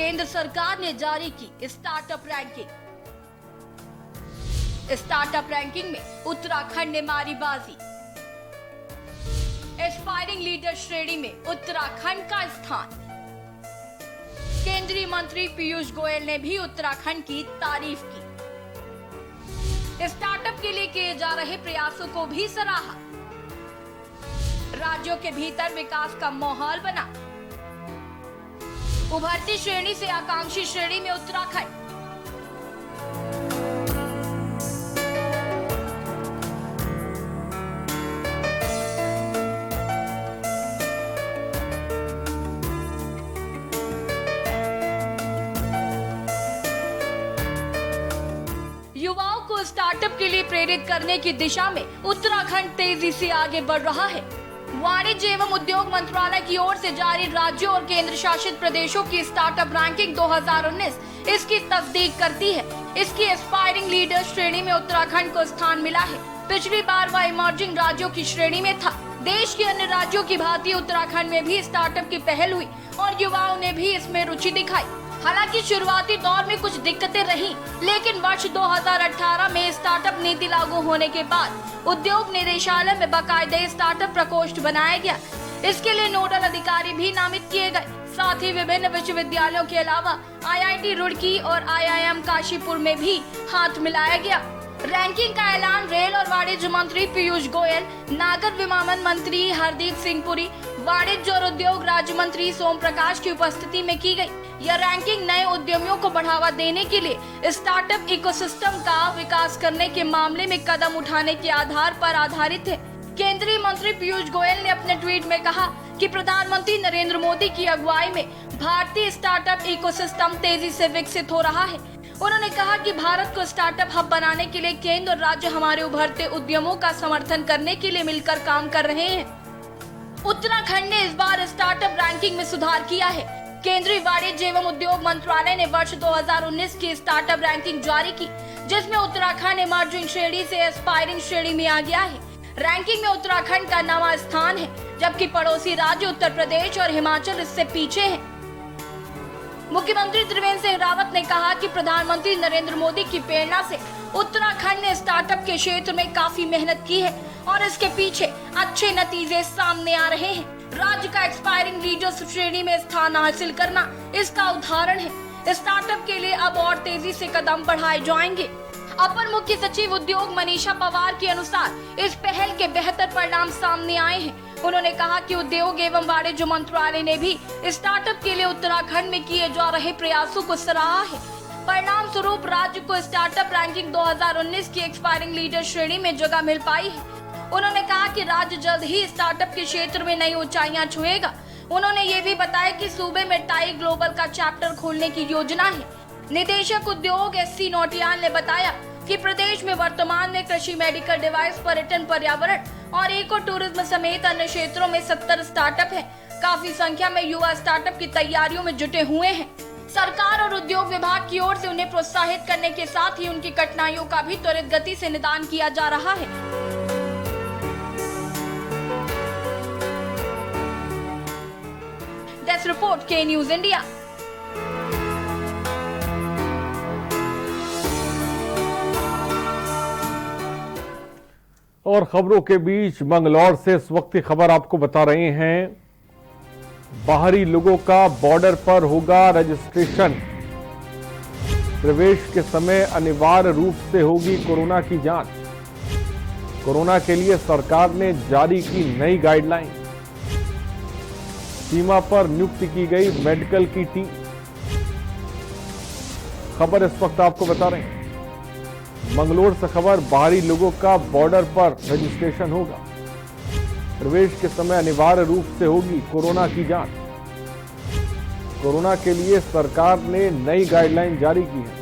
केंद्र सरकार ने जारी की स्टार्टअप रैंकिंग। स्टार्टअप रैंकिंग में उत्तराखंड ने मारी बाजी। एस्पायरिंग लीडर श्रेणी में उत्तराखंड का स्थान। केंद्रीय मंत्री पीयूष गोयल ने भी उत्तराखंड की तारीफ की। स्टार्टअप के लिए किए जा रहे प्रयासों को भी सराहा। राज्यों के भीतर विकास का माहौल बना। उभरती श्रेणी से आकांक्षी श्रेणी में उत्तराखंड। युवाओं को स्टार्टअप के लिए प्रेरित करने की दिशा में उत्तराखंड तेजी से आगे बढ़ रहा है। वाणिज्य एवं उद्योग मंत्रालय की ओर से जारी राज्यों और केंद्र शासित प्रदेशों की स्टार्टअप रैंकिंग 2019 इसकी तस्दीक करती है। इसकी एस्पायरिंग लीडर श्रेणी में उत्तराखंड को स्थान मिला है। पिछली बार वह इमर्जिंग राज्यों की श्रेणी में था। देश के अन्य राज्यों की भांति उत्तराखंड में भी स्टार्टअप की पहल हुई और युवाओं ने भी इसमें रुचि दिखाई। हालांकि शुरुआती दौर में कुछ दिक्कतें रहीं, लेकिन वर्ष 2018 में स्टार्टअप नीति लागू होने के बाद उद्योग निदेशालय में बाकायदे स्टार्टअप प्रकोष्ठ बनाया गया। इसके लिए नोडल अधिकारी भी नामित किए गए। साथ ही विभिन्न विश्वविद्यालयों के अलावा IIT रुड़की और IIM काशीपुर में भी हाथ मिलाया गया। रैंकिंग का ऐलान रेल और वाणिज्य मंत्री पीयूष गोयल, नागर विमानन मंत्री हरदीप सिंह पुरी, वाणिज्य और उद्योग राज्य मंत्री सोम प्रकाश की उपस्थिति में की गई। यह रैंकिंग नए उद्यमियों को बढ़ावा देने के लिए स्टार्टअप इकोसिस्टम का विकास करने के मामले में कदम उठाने के आधार पर आधारित है। केंद्रीय मंत्री पीयूष गोयल ने अपने ट्वीट में कहा कि प्रधानमंत्री नरेंद्र मोदी की अगुवाई में भारतीय स्टार्टअप इकोसिस्टम तेजी से विकसित हो रहा है। उन्होंने कहा कि भारत को स्टार्टअप हब बनाने के लिए केंद्र और राज्य हमारे उभरते उद्यमों का समर्थन करने के लिए मिलकर काम कर रहे हैं। उत्तराखंड ने इस बार स्टार्टअप रैंकिंग में सुधार किया है। केंद्रीय वाणिज्य एवं उद्योग मंत्रालय ने वर्ष 2019 की स्टार्टअप रैंकिंग जारी की, जिसमें उत्तराखंड इमर्जिंग श्रेणी से एस्पायरिंग श्रेणी में आ गया है। रैंकिंग में उत्तराखंड का 9वां स्थान है, जबकि पड़ोसी राज्य उत्तर प्रदेश और हिमाचल इससे पीछे हैं। मुख्यमंत्री त्रिवेंद्र सिंह रावत ने कहा कि प्रधानमंत्री नरेंद्र मोदी की प्रेरणा से उत्तराखंड ने स्टार्टअप के क्षेत्र में काफी मेहनत की है और इसके पीछे अच्छे नतीजे सामने आ रहे हैं। राज्य का एक्सपायरिंग लीडर्स श्रेणी में स्थान हासिल करना इसका उदाहरण है। स्टार्टअप के लिए अब और तेजी से कदम बढ़ाए जाएंगे। अपर मुख्य सचिव उद्योग मनीषा पवार के अनुसार इस पहल के बेहतर परिणाम सामने आए हैं। उन्होंने कहा कि उद्योग एवं वाणिज्य मंत्रालय ने भी स्टार्टअप के लिए उत्तराखंड में किए जा रहे प्रयासों को सराहा है। परिणाम स्वरूप राज्य को स्टार्टअप रैंकिंग 2019 की एक्सपायरिंग लीडर श्रेणी में जगह मिल पाई है। उन्होंने कहा कि राज्य जल्द ही स्टार्टअप के क्षेत्र में नई ऊंचाइयां छुएगा। उन्होंने ये भी बताया कि सूबे में टाई ग्लोबल का चैप्टर खोलने की योजना है। निदेशक उद्योग SC नौटियाल ने बताया कि प्रदेश में वर्तमान में कृषि, मेडिकल डिवाइस, पर्यटन, पर्यावरण और इको टूरिज्म समेत अन्य क्षेत्रों में 70 स्टार्टअप हैं। काफी संख्या में युवा स्टार्टअप की तैयारियों में जुटे हुए हैं। सरकार और उद्योग विभाग की ओर से उन्हें प्रोत्साहित करने के साथ ही उनकी कठिनाइयों का भी त्वरित गति से निदान किया जा रहा है। डेस्क रिपोर्ट के न्यूज इंडिया। और खबरों के बीच मंगलौर से इस वक्त की खबर आपको बता रहे हैं। बाहरी लोगों का बॉर्डर पर होगा रजिस्ट्रेशन। प्रवेश के समय अनिवार्य रूप से होगी कोरोना की जांच। कोरोना के लिए सरकार ने जारी की नई गाइडलाइन। सीमा पर नियुक्त की गई मेडिकल की टीम। खबर इस वक्त आपको बता रहे हैं। मंगलौर से खबर, बाहरी लोगों का बॉर्डर पर रजिस्ट्रेशन होगा। प्रवेश के समय अनिवार्य रूप से होगी कोरोना की जांच। कोरोना के लिए सरकार ने नई गाइडलाइन जारी की है।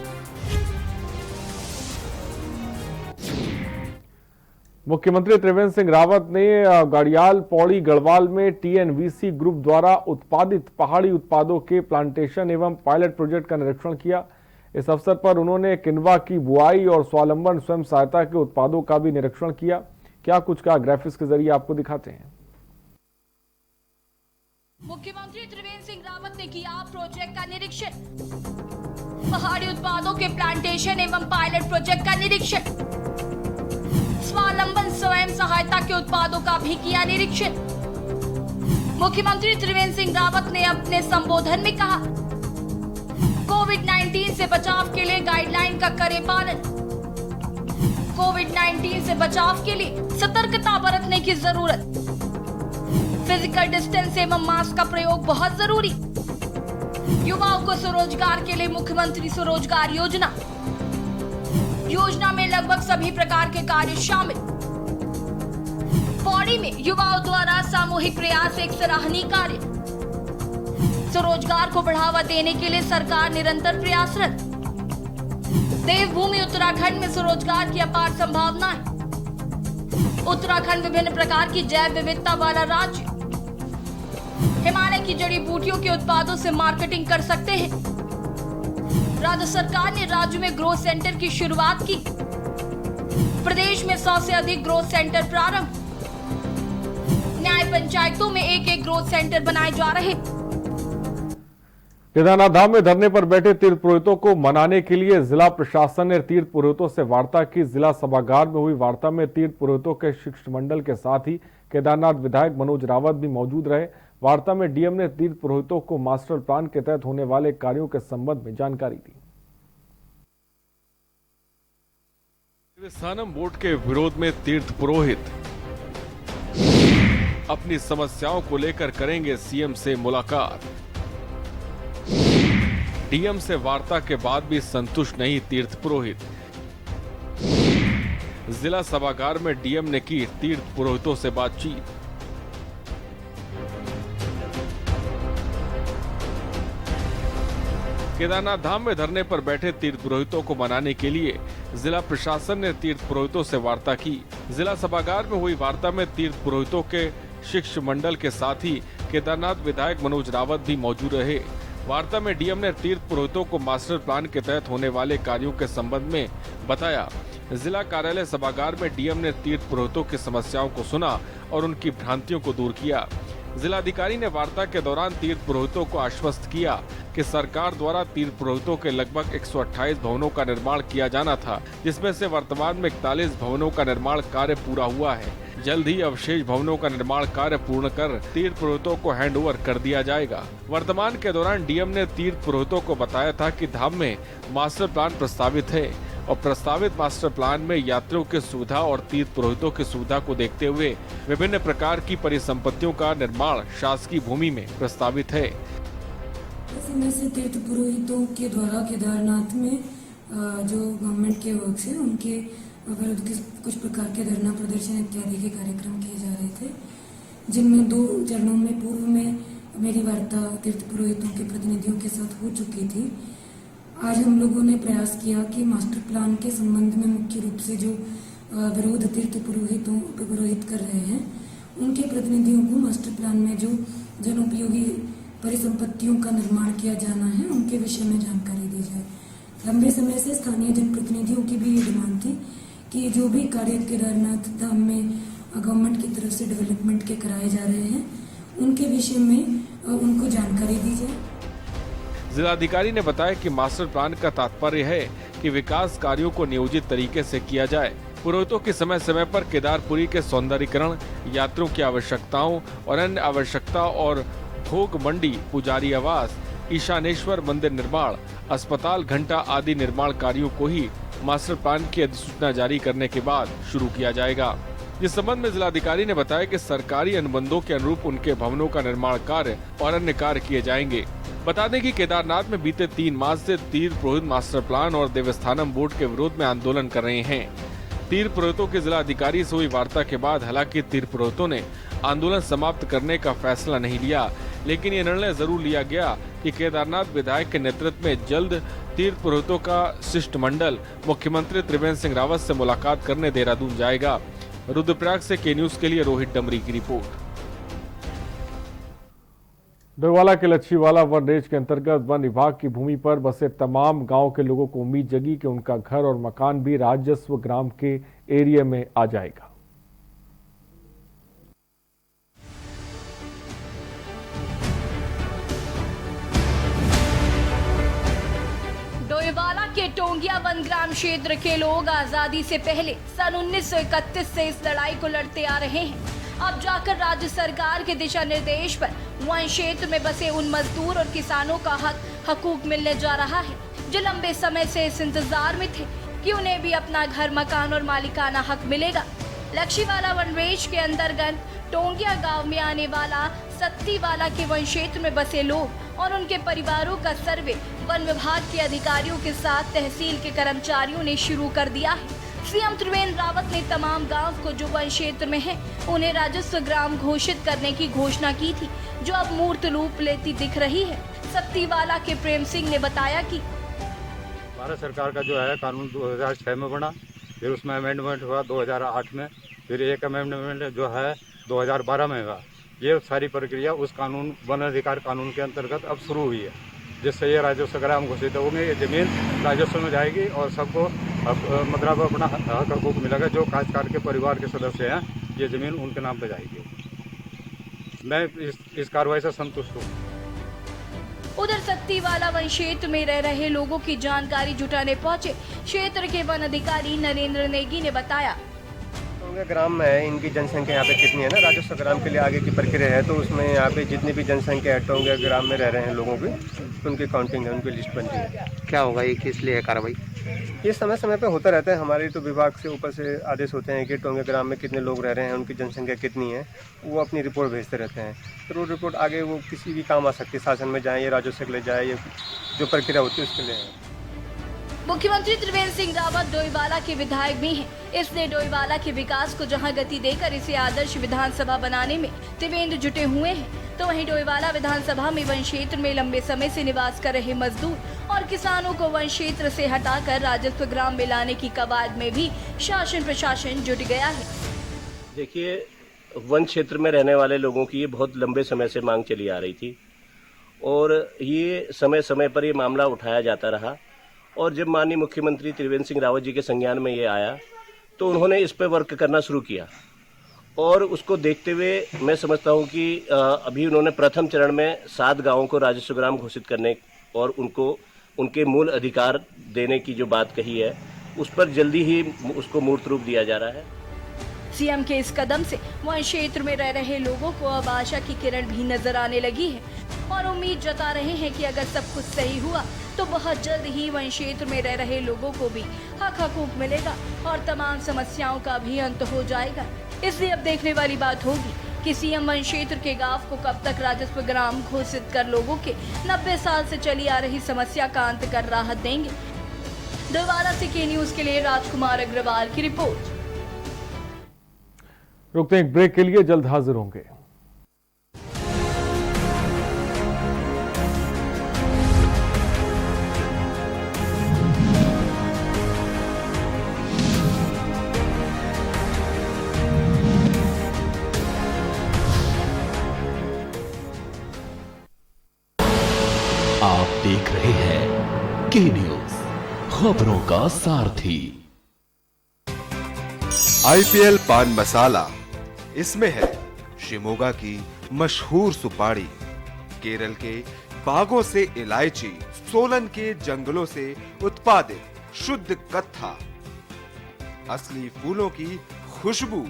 मुख्यमंत्री त्रिवेंद्र सिंह रावत ने गड़ियाल, पौड़ी, गढ़वाल में TNVC ग्रुप द्वारा उत्पादित पहाड़ी उत्पादों के प्लांटेशन एवं पायलट प्रोजेक्ट का निरीक्षण किया। इस अवसर पर उन्होंने किनवा की बुआई और स्वावलंबन स्वयं सहायता के उत्पादों का भी निरीक्षण किया। क्या कुछ कहा, ग्राफिक्स के जरिए आपको दिखाते हैं। मुख्यमंत्री त्रिवेंद्र सिंह रावत ने किया प्रोजेक्ट का निरीक्षण। पहाड़ी उत्पादों के प्लांटेशन एवं पायलट प्रोजेक्ट का निरीक्षण। स्वावलंबन स्वयं सहायता के उत्पादों का भी किया निरीक्षण। मुख्यमंत्री त्रिवेंद्र सिंह रावत ने अपने संबोधन में कहा, कोविड-19 से बचाव के लिए गाइडलाइन का करें पालन। कोविड-19 से बचाव के लिए सतर्कता बरतने की जरूरत। फिजिकल डिस्टेंस एवं मास्क का प्रयोग बहुत जरूरी। युवाओं को स्वरोजगार के लिए मुख्यमंत्री स्वरोजगार योजना। योजना में लगभग सभी प्रकार के कार्य शामिल। पौड़ी में युवाओं द्वारा सामूहिक प्रयास एक सराहनीय कार्य। स्वरोजगार को बढ़ावा देने के लिए सरकार निरंतर प्रयासरत। देवभूमि उत्तराखंड में स्वरोजगार की अपार संभावनाएं। उत्तराखंड विभिन्न प्रकार की जैव विविधता वाला राज्य। हिमालय की जड़ी बूटियों के उत्पादों से मार्केटिंग कर सकते हैं। राज्य सरकार ने राज्य में ग्रोथ सेंटर की शुरुआत की। प्रदेश में 100 से अधिक ग्रोथ सेंटर प्रारंभ। न्याय पंचायतों में एक ग्रोथ सेंटर बनाए जा रहे। केदारनाथ धाम में धरने पर बैठे तीर्थ पुरोहितों को मनाने के लिए जिला प्रशासन ने तीर्थ पुरोहितों से वार्ता की। जिला सभागार में हुई वार्ता में तीर्थ पुरोहितों के शिष्टमंडल के साथ ही केदारनाथ विधायक मनोज रावत भी मौजूद रहे। वार्ता में डीएम ने तीर्थ पुरोहितों को मास्टर प्लान के तहत होने वाले कार्यों के संबंध में जानकारी दी। देवस्थानम बोर्ड के विरोध में तीर्थ पुरोहित अपनी समस्याओं को लेकर करेंगे सीएम से मुलाकात। डीएम से वार्ता के बाद भी संतुष्ट नहीं तीर्थ पुरोहित। जिला सभागार में डीएम ने की तीर्थ पुरोहितों से बातचीत। केदारनाथ धाम में धरने पर बैठे तीर्थ पुरोहितों को मनाने के लिए जिला प्रशासन ने तीर्थ पुरोहितों से वार्ता की। जिला सभागार में हुई वार्ता में तीर्थ पुरोहितों के शिष्टमंडल के साथ ही केदारनाथ विधायक मनोज रावत भी मौजूद रहे। वार्ता में डीएम ने तीर्थ पुरोहितों को मास्टर प्लान के तहत होने वाले कार्यों के संबंध में बताया। जिला कार्यालय सभागार में डीएम ने तीर्थ पुरोहितों की समस्याओं को सुना और उनकी भ्रांतियों को दूर किया। जिलाधिकारी ने वार्ता के दौरान तीर्थ पुरोहितों को आश्वस्त किया कि सरकार द्वारा तीर्थ पुरोहितों के लगभग 128 भवनों का निर्माण किया जाना था, जिसमें से वर्तमान में 41 भवनों का निर्माण कार्य पूरा हुआ है। जल्द ही अवशेष भवनों का निर्माण कार्य पूर्ण कर तीर्थ पुरोहितों को हैंडओवर कर दिया जाएगा। वर्तमान के दौरान डीएम ने तीर्थ पुरोहितों को बताया था कि धाम में मास्टर प्लान प्रस्तावित है और प्रस्तावित मास्टर प्लान में यात्रियों की सुविधा और तीर्थ पुरोहितों की सुविधा को देखते हुए विभिन्न प्रकार की परिसंपत्तियों का निर्माण शासकीय भूमि में प्रस्तावित है। में से तीर्थ पुरोहितों के द्वारा केदारनाथ में जो गवर्नमेंट के वर्क्स हैं उनके विरुद्ध कुछ प्रकार के धरना प्रदर्शन इत्यादि के कार्यक्रम किए जा रहे थे, जिनमें 2 चरणों में पूर्व में मेरी वार्ता तीर्थ पुरोहितों के प्रतिनिधियों के साथ हो चुकी थी। आज हम लोगों ने प्रयास किया कि मास्टर प्लान के संबंध में मुख्य रूप से जो विरोध तीर्थ पुरोहित कर रहे हैं उनके प्रतिनिधियों को मास्टर प्लान में जो जनोपयोगी परिसंपत्तियों का निर्माण किया जाना है उनके विषय में जानकारी दी जाए। लंबे समय से स्थानीय जनप्रतिनिधियों की भी ये डिमांड थी कि जो भी कार्य केदारनाथ धाम में गवर्नमेंट की तरफ से डेवलपमेंट के कराए जा रहे हैं उनके विषय में उनको जानकारी दी जाए। जिलाधिकारी ने बताया कि मास्टर प्लान का तात्पर्य है कि विकास कार्यों को नियोजित तरीके से किया जाए। पुरोहितों की समय समय पर केदारपुरी के सौंदर्यीकरण, यात्रियों की आवश्यकताओं और अन्य आवश्यकता और भोग मंडी, पुजारी आवास, ईशानेश्वर मंदिर निर्माण, अस्पताल, घंटा आदि निर्माण कार्यों को ही मास्टर प्लान की अधिसूचना जारी करने के बाद शुरू किया जाएगा। इस संबंध में जिलाधिकारी ने बताया कि सरकारी अनुबंधों के अनुरूप उनके भवनों का निर्माण कार्य और अन्य कार्य किए जाएंगे। बता दें कि केदारनाथ में बीते 3 मार्च से तीर्थ पुरोहित मास्टर प्लान और देवस्थानम बोर्ड के विरोध में आंदोलन कर रहे हैं। तीर्थ पुरोहितों के जिला अधिकारी से हुई वार्ता के बाद हालांकि तीर्थ पुरोहितों ने आंदोलन समाप्त करने का फैसला नहीं लिया, लेकिन ये निर्णय जरूर लिया गया कि केदारनाथ विधायक के नेतृत्व में जल्द तीर्थ पुरोहितों का शिष्टमंडल मुख्यमंत्री त्रिवेंद्र सिंह रावत से मुलाकात करने देहरादून जाएगा। रुद्रप्रयाग से के न्यूज के लिए रोहित डमरी की रिपोर्ट। डोईवाला के लच्छीवाला वन रेंज के अंतर्गत वन विभाग की भूमि पर बसे तमाम गांव के लोगों को उम्मीद जगी कि उनका घर और मकान भी राजस्व ग्राम के एरिया में आ जाएगा। टोंगिया वन ग्राम क्षेत्र के लोग आजादी से पहले सन 1931 से इस लड़ाई को लड़ते आ रहे हैं। अब जाकर राज्य सरकार के दिशा निर्देश पर वन क्षेत्र में बसे उन मजदूर और किसानों का हकूक मिलने जा रहा है, जो लंबे समय से इस इंतजार में थे कि उन्हें भी अपना घर, मकान और मालिकाना हक मिलेगा। लक्ष्मीवाला वन रेंज के अंतर्गत टोंगिया गांव में आने वाला सत्तीवाला के वन क्षेत्र में बसे लोग और उनके परिवारों का सर्वे वन विभाग के अधिकारियों के साथ तहसील के कर्मचारियों ने शुरू कर दिया है। सीएम त्रिवेंद्र रावत ने तमाम गांव को जो वन क्षेत्र में है उन्हें राजस्व ग्राम घोषित करने की घोषणा की थी, जो अब मूर्त रूप लेती दिख रही है। सत्तीवाला के प्रेम सिंह ने बताया कि भारत सरकार का जो है कानून 2006 में बना, फिर उसमें अमेंडमेंट हुआ 2008 में, फिर एक अमेंडमेंट जो है 2012 में हुआ। ये सारी प्रक्रिया उस कानून वन अधिकार कानून के अंतर्गत अब शुरू हुई है, जिससे ये राजस्व ग्राम घोषित होंगे। ये जमीन राजस्व में जाएगी और सबको मतलब अपना हक हकूक मिलेगा। जो काश्तकार के परिवार के सदस्य हैं, ये जमीन उनके नाम पे जाएगी। मैं इस कार्रवाई से संतुष्ट हूँ। उधर सत्तीवाला वन क्षेत्र में रह रहे लोगों की जानकारी जुटाने पहुंचे क्षेत्र के वन अधिकारी नरेंद्र नेगी ने बताया, टोंगिया ग्राम में है, इनकी जनसंख्या यहाँ पे कितनी है ना, राजस्व ग्राम के लिए आगे की प्रक्रिया है, तो उसमें यहाँ पे जितनी भी जनसंख्या है टोंगिया ग्राम में रह रहे हैं लोगों की, उनकी काउंटिंग है, उनकी लिस्ट बन रही है। क्या होगा ये, किस लिए है कार्रवाई? ये समय समय पे होता रहता है। हमारे तो विभाग से ऊपर से आदेश होते हैं कि टोंगिया ग्राम में कितने लोग रह रहे हैं, उनकी जनसंख्या कितनी है, वो अपनी रिपोर्ट भेजते रहते हैं। तो वो रिपोर्ट आगे वो किसी भी काम आ सकती है, शासन में जाए या राजस्व के लिए जाए, ये जो प्रक्रिया होती है उसके लिए है। मुख्यमंत्री त्रिवेंद्र सिंह रावत डोईवाला के विधायक भी हैं, इसलिए डोईवाला के विकास को जहां गति देकर इसे आदर्श विधानसभा बनाने में त्रिवेंद्र जुटे हुए हैं, तो वहीं डोईवाला विधानसभा में वन क्षेत्र में लंबे समय से निवास कर रहे मजदूर और किसानों को वन क्षेत्र से हटाकर राजस्व ग्राम में लाने की कवायद में भी शासन प्रशासन जुट गया है। देखिए, वन क्षेत्र में रहने वाले लोगों की ये बहुत लंबे समय से मांग चली आ रही थी और ये समय समय पर ये मामला उठाया जाता रहा। और जब माननीय मुख्यमंत्री त्रिवेंद्र सिंह रावत जी के संज्ञान में ये आया तो उन्होंने इस पर वर्क करना शुरू किया और उसको देखते हुए मैं समझता हूँ कि अभी उन्होंने प्रथम चरण में 7 गांवों को राजस्व ग्राम घोषित करने और उनको उनके मूल अधिकार देने की जो बात कही है, उस पर जल्दी ही उसको मूर्त रूप दिया जा रहा है। सीएम के इस कदम से वन क्षेत्र में रह रहे लोगों को अब आशा की किरण भी नजर आने लगी है और उम्मीद जता रहे हैं कि अगर सब कुछ सही हुआ तो बहुत जल्द ही वन क्षेत्र में रह रहे लोगों को भी हक हकूक मिलेगा और तमाम समस्याओं का भी अंत हो जाएगा। इसलिए अब देखने वाली बात होगी कि सीएम वन क्षेत्र के गांव को कब तक राजस्व ग्राम घोषित कर लोगों के 90 साल से चली आ रही समस्या का अंत कर राहत देंगे। डोईवाला से के न्यूज के लिए राजकुमार अग्रवाल की रिपोर्ट। रुकते हैं एक ब्रेक के लिए, जल्द हाजिर होंगे। आप देख रहे हैं के न्यूज, खबरों का सारथी। आईपीएल पान मसाला, इसमें है शिमोगा की मशहूर सुपारी, केरल के बागों से इलायची, सोलन के जंगलों से उत्पादित शुद्ध कत्था, असली फूलों की खुशबू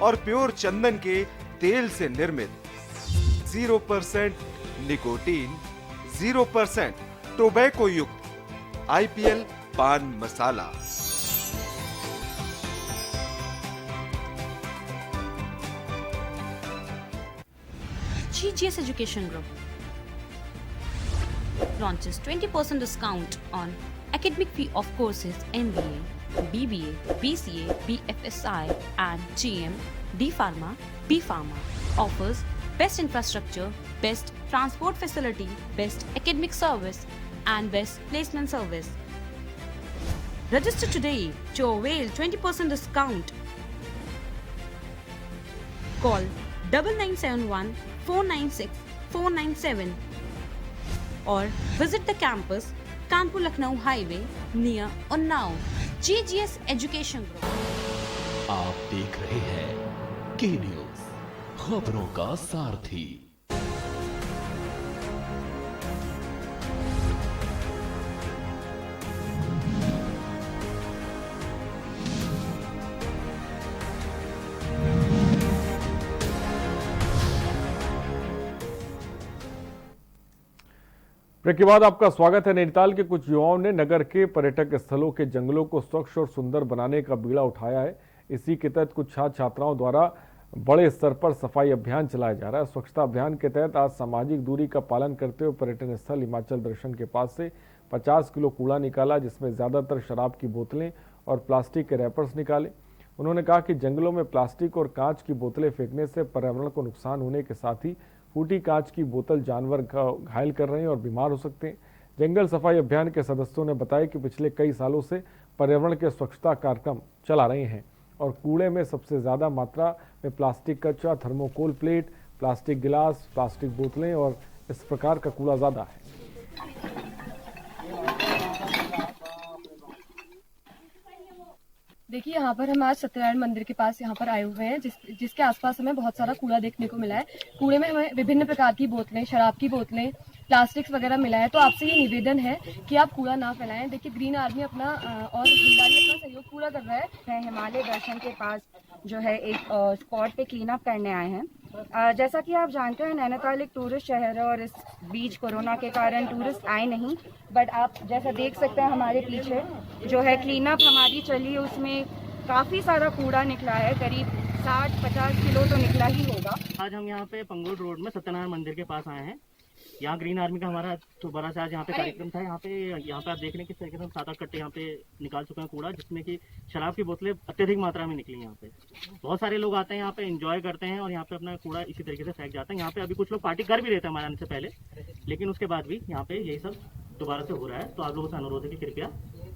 और प्योर चंदन के तेल से निर्मित 0% निकोटीन, 0% टोबैको युक्त आईपीएल पान मसाला। GGS Education Group launches 20% discount on academic fee of courses MBA, BBA, BCA, BFSI and GM, D Pharma, B Pharma. Offers best infrastructure, best transport facility, best academic service and best placement service. Register today to avail 20% discount. Call 9971 496 497 or visit the campus Kanpur Lucknow Highway near Unnao. GGS Education Group. आप देख रहे हैं के news, खबरों का सारथी। Break के बाद आपका स्वागत है। नैनीताल के कुछ युवाओं ने नगर के पर्यटक स्थलों के जंगलों को स्वच्छ और सुंदर बनाने का बीड़ा उठाया है। इसी के तहत कुछ छात्र छात्राओं द्वारा बड़े स्तर पर सफाई अभियान चलाया जा रहा है। स्वच्छता अभियान के तहत आज सामाजिक दूरी का पालन करते हुए पर्यटन स्थल हिमाचल दर्शन के पास से 50 किलो कूड़ा निकाला, जिसमें ज्यादातर शराब की बोतलें और प्लास्टिक के रैपर्स निकाले। उन्होंने कहा कि जंगलों में प्लास्टिक और कांच की बोतलें फेंकने से पर्यावरण को नुकसान होने के साथ ही फूटी कांच की बोतल जानवर घायल कर रहे हैं और बीमार हो सकते हैं। जंगल सफाई अभियान के सदस्यों ने बताया कि पिछले कई सालों से पर्यावरण के स्वच्छता कार्यक्रम चला रहे हैं और कूड़े में सबसे ज्यादा मात्रा में प्लास्टिक कचरा, थर्मोकोल प्लेट, प्लास्टिक गिलास, प्लास्टिक बोतलें और इस प्रकार का कूड़ा ज्यादा है। देखिए, यहाँ पर हम आज सत्यनारायण मंदिर के पास यहाँ पर आए हुए हैं, जिसके आसपास हमें बहुत सारा कूड़ा देखने को मिला है। कूड़े में हमें विभिन्न प्रकार की बोतलें, शराब की बोतलें, प्लास्टिक्स वगैरह मिला है। तो आपसे ये निवेदन है कि आप कूड़ा ना फैलाएं। देखिए, ग्रीन आर्मी अपना और जिम्मेदारी अपना सहयोग पूरा कर रहा है। हिमालय दर्शन के पास जो है एक स्पॉट पे क्लीन अप करने आए हैं। जैसा कि आप जानते हैं, नैनीताल एक टूरिस्ट शहर है और इस बीच कोरोना के कारण टूरिस्ट आए नहीं, बट आप जैसा देख सकते हैं हमारे पीछे जो है क्लीन अप हमारी चली है, उसमें काफ़ी सारा कूड़ा निकला है, करीब 60-50 किलो तो निकला ही होगा। आज हम यहाँ पे पंगोड़ रोड में सत्यनारायण मंदिर के पास आए हैं। यहाँ ग्रीन आर्मी का हमारा दोबारा से आज यहाँ पे कार्यक्रम था। यहाँ पे आप देख रहे हैं किस तरीके से हम 7-8 कट्टे यहाँ पे निकाल चुके हैं कूड़ा, जिसमें कि शराब की बोतलें अत्यधिक मात्रा में निकली। यहाँ पे बहुत सारे लोग आते हैं, यहाँ पे एंजॉय करते हैं और यहाँ पे अपना कूड़ा इसी तरीके से फेंक जाते हैं। यहाँ पे अभी कुछ लोग पार्टी कर भी रहे थे हमारे आने से पहले, लेकिन उसके बाद भी यहाँ पे यही सब दोबारा से हो रहा है। तो आप लोगों से अनुरोध है कि कृपया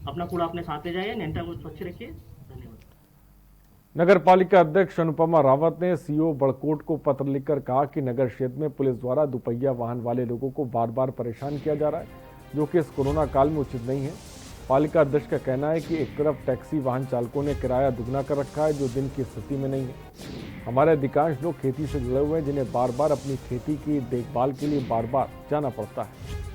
अपना कूड़ा अपने साथ ले जाइए, नैनीताल को स्वच्छ रखिए। नगर पालिका अध्यक्ष अनुपमा रावत ने सीओ बड़कोट को पत्र लिखकर कहा कि नगर क्षेत्र में पुलिस द्वारा दुपहिया वाहन वाले लोगों को बार बार परेशान किया जा रहा है, जो कि इस कोरोना काल में उचित नहीं है। पालिका अध्यक्ष का कहना है कि एक तरफ टैक्सी वाहन चालकों ने किराया दुगना कर रखा है, जो दिन की स्थिति में नहीं है। हमारे अधिकांश लोग खेती से जुड़े हुए हैं, जिन्हें बार बार अपनी खेती की देखभाल के लिए बार बार जाना पड़ता है।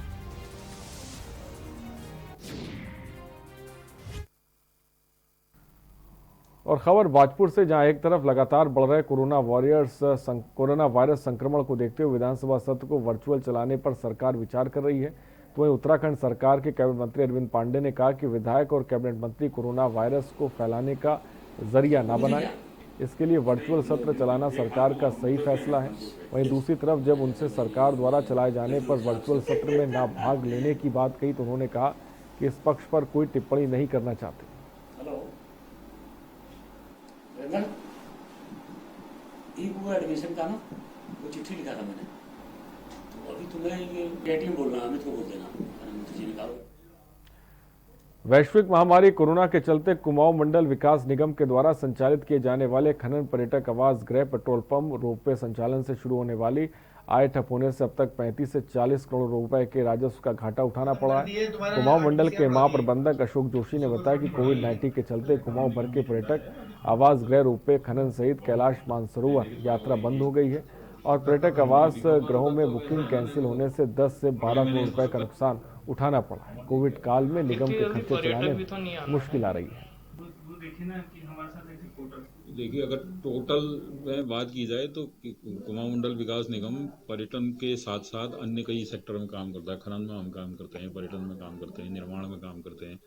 और खबर भाजपुर से, जहां एक तरफ लगातार बढ़ रहे कोरोना वायरस संक्रमण को देखते हुए विधानसभा सत्र को वर्चुअल चलाने पर सरकार विचार कर रही है, तो वहीं उत्तराखंड सरकार के कैबिनेट मंत्री अरविंद पांडे ने कहा कि विधायक और कैबिनेट मंत्री कोरोना वायरस को फैलाने का जरिया न बनाए। इसके लिए वर्चुअल सत्र चलाना सरकार का सही फैसला है। वहीं दूसरी तरफ जब उनसे सरकार द्वारा चलाए जाने पर वर्चुअल सत्र में ना भाग लेने की बात कही, तो उन्होंने कहा कि इस पक्ष पर कोई टिप्पणी नहीं करना चाहते। एडमिशन का ना वो चिट्ठी लिखा था मैंने, तो अभी तुम्हें ये पेटीएम बोल रहा है, अमित को बोल देना। वैश्विक महामारी कोरोना के चलते कुमाऊं मंडल विकास निगम के द्वारा संचालित किए जाने वाले खनन, पर्यटक आवास गृह, पेट्रोल पंप, रोपवे संचालन से शुरू होने वाली आय ठप होने से अब तक 35 से 40 करोड़ रुपए के राजस्व का घाटा उठाना पड़ा है। कुमाऊं मंडल के महाप्रबंधक अशोक जोशी ने बताया कि कोविड-19 के चलते कुमाऊं भर के पर्यटक आवास गृह, रोपवे, खनन सहित कैलाश मानसरोवर यात्रा बंद हो गई है और पर्यटक आवास गृहों में बुकिंग कैंसिल होने से 10 से 12 करोड़ रुपए का नुकसान उठाना पड़ा है। कोविड काल में निगम के खर्चे चलाने में मुश्किल आ रही है। देखिए, अगर टोटल में बात की जाए तो कुमाऊं मंडल विकास निगम पर्यटन के साथ साथ अन्य कई सेक्टर में काम करता है। खनन में हम काम करते हैं, पर्यटन में काम करते हैं, निर्माण में काम करते हैं,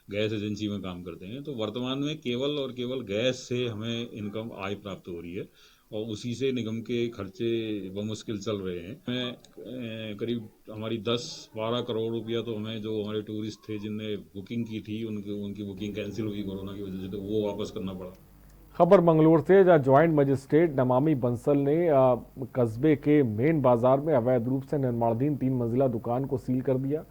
गैस एजेंसी में काम करते हैं। तो वर्तमान में केवल और केवल गैस से हमें इनकम आय प्राप्त हो रही है और उसी से निगम के खर्चे बमुश्किल चल रहे हैं। हमें करीब हमारी 10-12 करोड़ रुपया तो हमें, जो हमारे टूरिस्ट थे जिनने बुकिंग की थी, उनकी बुकिंग कैंसिल हुई कोरोना की वजह से, तो वो वापस करना पड़ा। खबर मंगलौर से, जहां ज्वाइंट मजिस्ट्रेट नमामि बंसल ने कस्बे के मेन बाजार में अवैध रूप से निर्माणाधीन 3 मंजिला दुकान को सील कर दिया।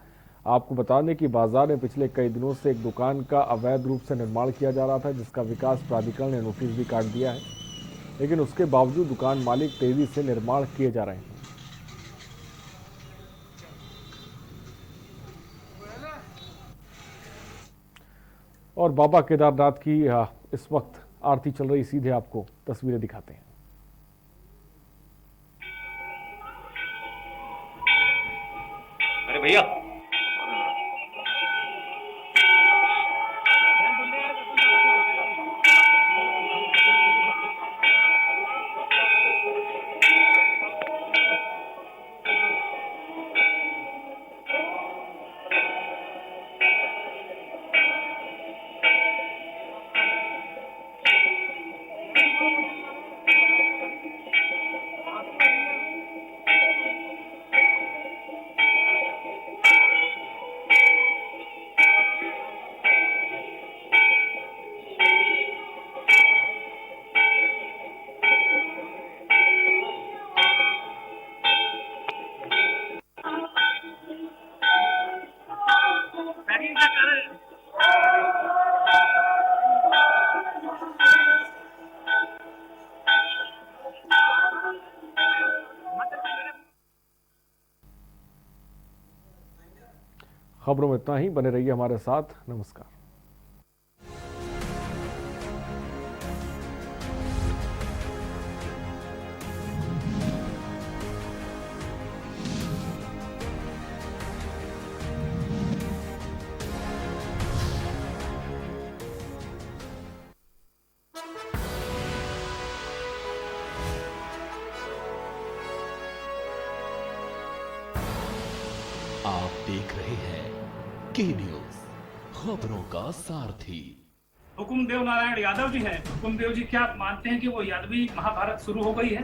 आपको बता दें कि बाजार में पिछले कई दिनों से एक दुकान का अवैध रूप से निर्माण किया जा रहा था, जिसका विकास प्राधिकरण ने नोटिस भी काट दिया है, लेकिन उसके बावजूद दुकान मालिक तेजी से निर्माण किए जा रहे हैं। और बाबा केदारनाथ की इस वक्त आरती चल रही, सीधे आपको तस्वीरें दिखाते हैं। अरे भैया, खबरों में इतना ही। बने रहिए हमारे साथ। नमस्कार। आप देख रहे हैं के न्यूज, खबरों का सारथी। हुकुमदेव नारायण यादव जी हैं। हुकुमदेव जी, क्या आप मानते हैं कि वो यादवी महाभारत शुरू हो गई है?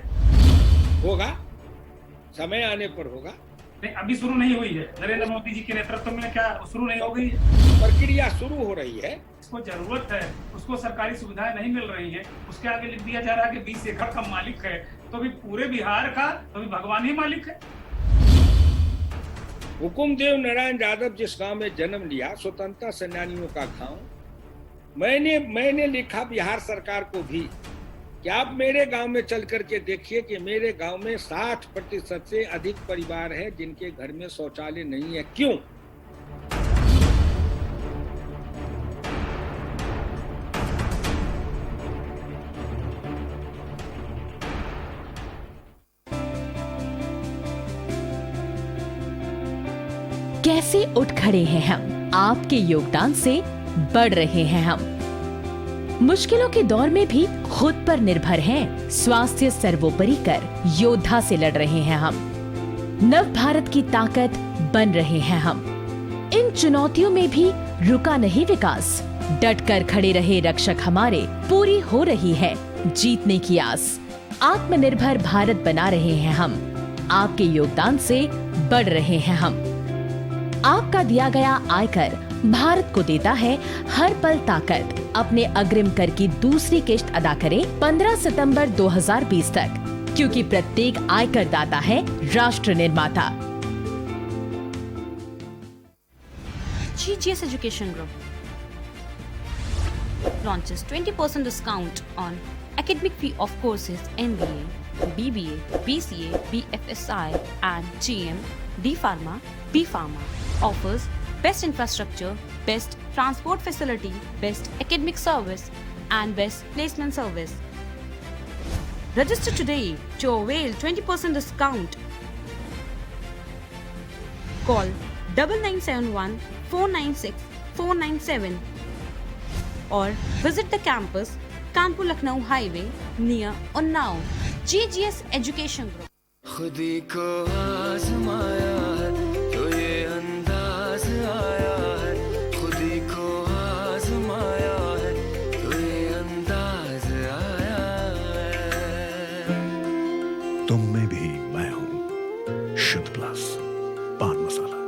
होगा, समय आने पर होगा। नहीं, अभी शुरू नहीं हुई है। नरेंद्र मोदी जी के नेतृत्व में क्या शुरू नहीं हो गई है? प्रक्रिया शुरू हो रही है। उसको जरूरत है, उसको सरकारी सुविधाएं नहीं मिल रही है। उसके आगे लिख दिया जा रहा है कि 20 एकड़ का मालिक है। तो भी पूरे बिहार का तो भी भगवान ही मालिक है। हुकुमदेव नारायण यादव जिस गांव में जन्म लिया, स्वतंत्रता सेनानियों का गांव, मैंने लिखा बिहार सरकार को भी कि आप मेरे गांव में चल करके देखिए कि मेरे गांव में 60% से अधिक परिवार है जिनके घर में शौचालय नहीं है। क्यों? कैसे उठ खड़े हैं हम, आपके योगदान से बढ़ रहे हैं हम। मुश्किलों के दौर में भी खुद पर निर्भर हैं, स्वास्थ्य सर्वोपरि कर योद्धा से लड़ रहे हैं हम। नव भारत की ताकत बन रहे हैं हम। इन चुनौतियों में भी रुका नहीं विकास, डट कर खड़े रहे रक्षक हमारे, पूरी हो रही है जीतने की आस। आत्मनिर्भर भारत बना रहे हैं हम, आपके योगदान से बढ़ रहे हैं हम। आपका दिया गया आयकर भारत को देता है हर पल ताकत। अपने अग्रिम कर की दूसरी किश्त अदा करें 15 सितंबर 2020 तक, क्योंकि प्रत्येक आयकर दाता है राष्ट्र निर्माता। GGS Education Group launches 20% discount on academic fee of courses MBA, BBA, BCA, BFSI and GM, D Pharma, B Pharma. Offers best infrastructure, best transport facility, best academic service and best placement service. Register today to avail 20% discount. Call 9971 496 497 or visit the campus Kanpur Lucknow Highway near Unnao. GGS Education Group. खुदी को आजमाया है तो ये अंदाज आया है, खुदी को आजमाया है तो ये अंदाज आया है। तुम में भी मैं हूँ, शुद्ध प्लस पान मसाला।